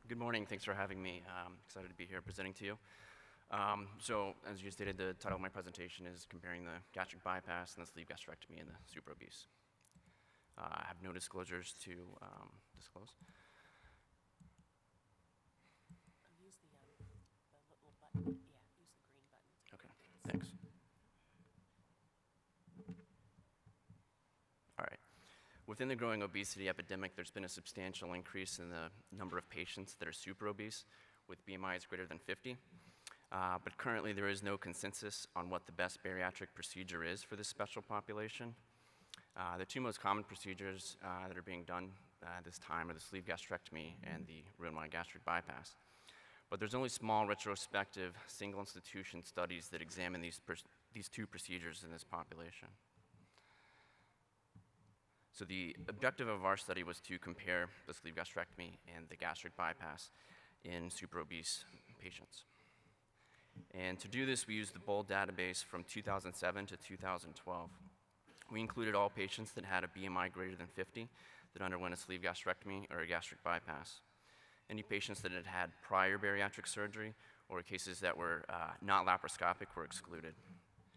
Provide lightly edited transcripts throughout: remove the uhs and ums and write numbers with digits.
Good morning. Thanks for having me. Excited to be here presenting to you. So, as you stated, the title of my presentation is comparing the gastric bypass and the sleeve gastrectomy in the super obese. I have no disclosures to disclose. Use the little button. Yeah, use the green button. Okay, thanks. All right. Within the growing obesity epidemic, there's been a substantial increase in the number of patients that are super obese with BMIs greater than 50. But currently, there is no consensus on what the best bariatric procedure is for this special population. The two most common procedures that are being done at this time are the sleeve gastrectomy and the Roux-En-Y gastric bypass. But there's only small retrospective single institution studies that examine these two procedures in this population. So the objective of our study was to compare the sleeve gastrectomy and the gastric bypass in super obese patients. And to do this, we used the BOLD database from 2007 to 2012. We included all patients that had a BMI greater than 50 that underwent a sleeve gastrectomy or a gastric bypass. Any patients that had had prior bariatric surgery or cases that were not laparoscopic were excluded.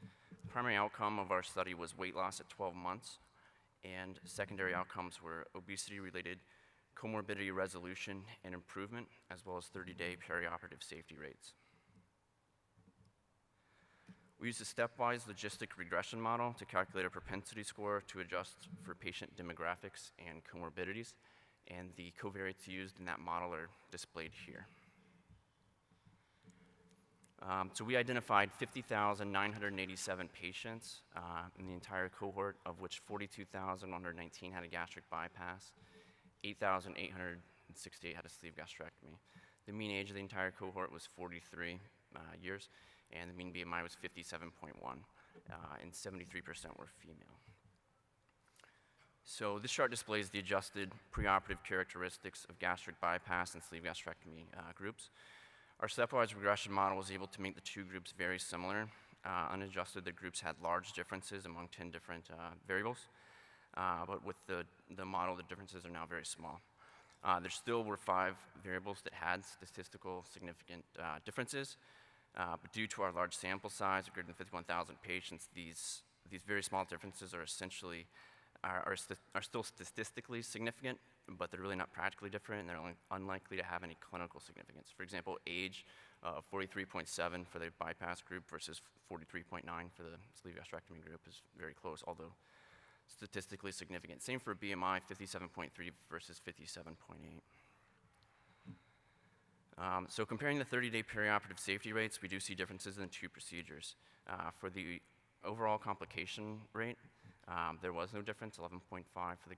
The primary outcome of our study was weight loss at 12 months, and secondary outcomes were obesity-related comorbidity resolution and improvement, as well as 30-day perioperative safety rates. We used a stepwise logistic regression model to calculate a propensity score to adjust for patient demographics and comorbidities, and the covariates used in that model are displayed here. So we identified 50,987 patients in the entire cohort, of which 42,119 had a gastric bypass, 8,868 had a sleeve gastrectomy. The mean age of the entire cohort was 43 years, and the mean BMI was 57.1, and 73% were female. So this chart displays the adjusted preoperative characteristics of gastric bypass and sleeve gastrectomy groups. Our stepwise regression model was able to make the two groups very similar. Unadjusted, the groups had large differences among 10 different variables, but with the model, the differences are now very small. There still were 5 variables that had statistical significant differences, but due to our large sample size of greater than 51,000 patients, these very small differences are essentially are still statistically significant, but they're really not practically different, and they're unlikely to have any clinical significance. For example, age 43.7 for the bypass group versus 43.9 for the sleeve gastrectomy group is very close, although statistically significant. Same for BMI, 57.3 versus 57.8. So comparing the 30-day perioperative safety rates, we do see differences in the two procedures. For the overall complication rate, there was no difference, 11.5 for the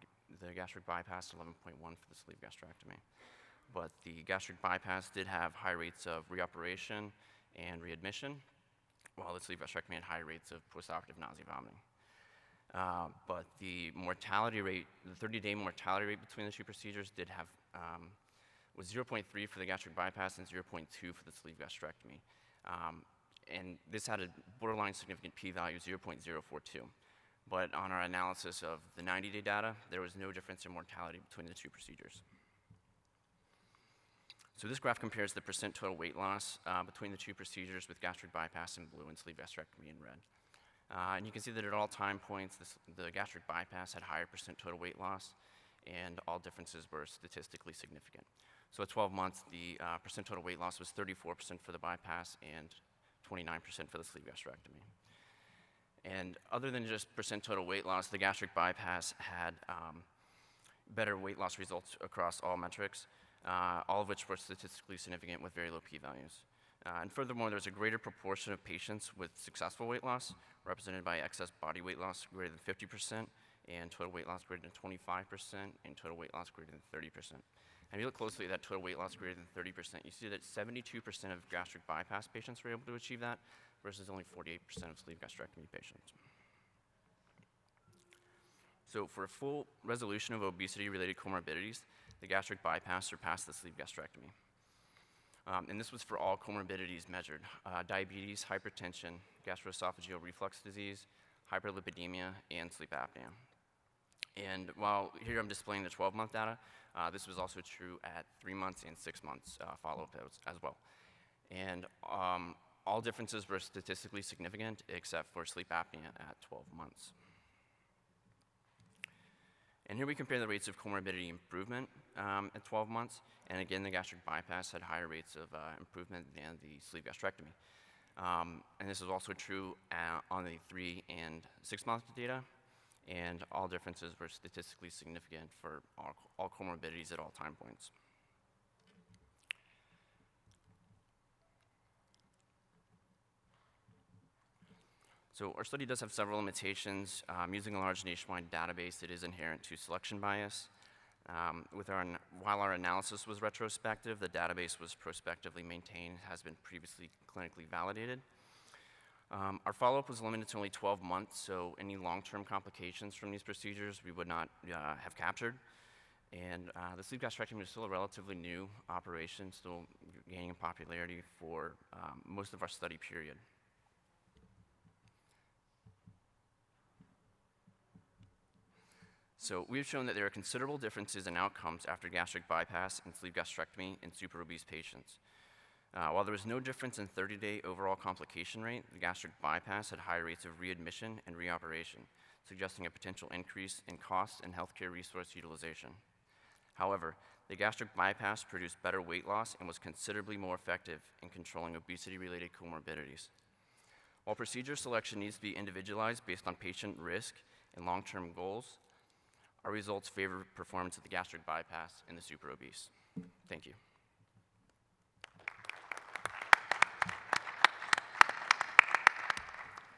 gastric bypass, 11.1 for the sleeve gastrectomy. But the gastric bypass did have high rates of reoperation and readmission, while the sleeve gastrectomy had high rates of postoperative nausea vomiting. But the mortality rate, the 30-day mortality rate between the two procedures was 0.3 for the gastric bypass and 0.2 for the sleeve gastrectomy. And this had a borderline significant p-value, 0.042. But on our analysis of the 90-day data, there was no difference in mortality between the two procedures. So this graph compares the percent total weight loss between the two procedures with gastric bypass in blue and sleeve gastrectomy in red. And you can see that at all time points, the gastric bypass had higher percent total weight loss, and all differences were statistically significant. So at 12 months, the percent total weight loss was 34% for the bypass and 29% for the sleeve gastrectomy. And other than just percent total weight loss, the gastric bypass had better weight loss results across all metrics, all of which were statistically significant with very low p-values. And furthermore, there's a greater proportion of patients with successful weight loss, represented by excess body weight loss greater than 50%, and total weight loss greater than 25%, and total weight loss greater than 30%. And if you look closely at that total weight loss greater than 30%, you see that 72% of gastric bypass patients were able to achieve that, versus only 48% of sleeve gastrectomy patients. So for a full resolution of obesity-related comorbidities, the gastric bypass surpassed the sleeve gastrectomy. And this was for all comorbidities measured: diabetes, hypertension, gastroesophageal reflux disease, hyperlipidemia, and sleep apnea. And while here I'm displaying the 12-month data, This was also true at 3 months and 6 months follow-up as well. And all differences were statistically significant except for sleep apnea at 12 months. And here we compare the rates of comorbidity improvement at 12 months. And again, the gastric bypass had higher rates of improvement than the sleeve gastrectomy. And this is also true on the 3 and 6 month data. And all differences were statistically significant for all comorbidities at all time points. So our study does have several limitations. Using a large nationwide database, it is inherent to selection bias. While our analysis was retrospective, the database was prospectively maintained, has been previously clinically validated. Our follow-up was limited to only 12 months, so any long-term complications from these procedures we would not have captured. And the sleeve gastrectomy is still a relatively new operation, still gaining in popularity for most of our study period. So we've shown that there are considerable differences in outcomes after gastric bypass and sleeve gastrectomy in super obese patients. While there was no difference in 30-day overall complication rate, the gastric bypass had higher rates of readmission and reoperation, suggesting a potential increase in cost and healthcare resource utilization. However, the gastric bypass produced better weight loss and was considerably more effective in controlling obesity-related comorbidities. While procedure selection needs to be individualized based on patient risk and long-term goals, our results favor performance of the gastric bypass in the super obese. Thank you.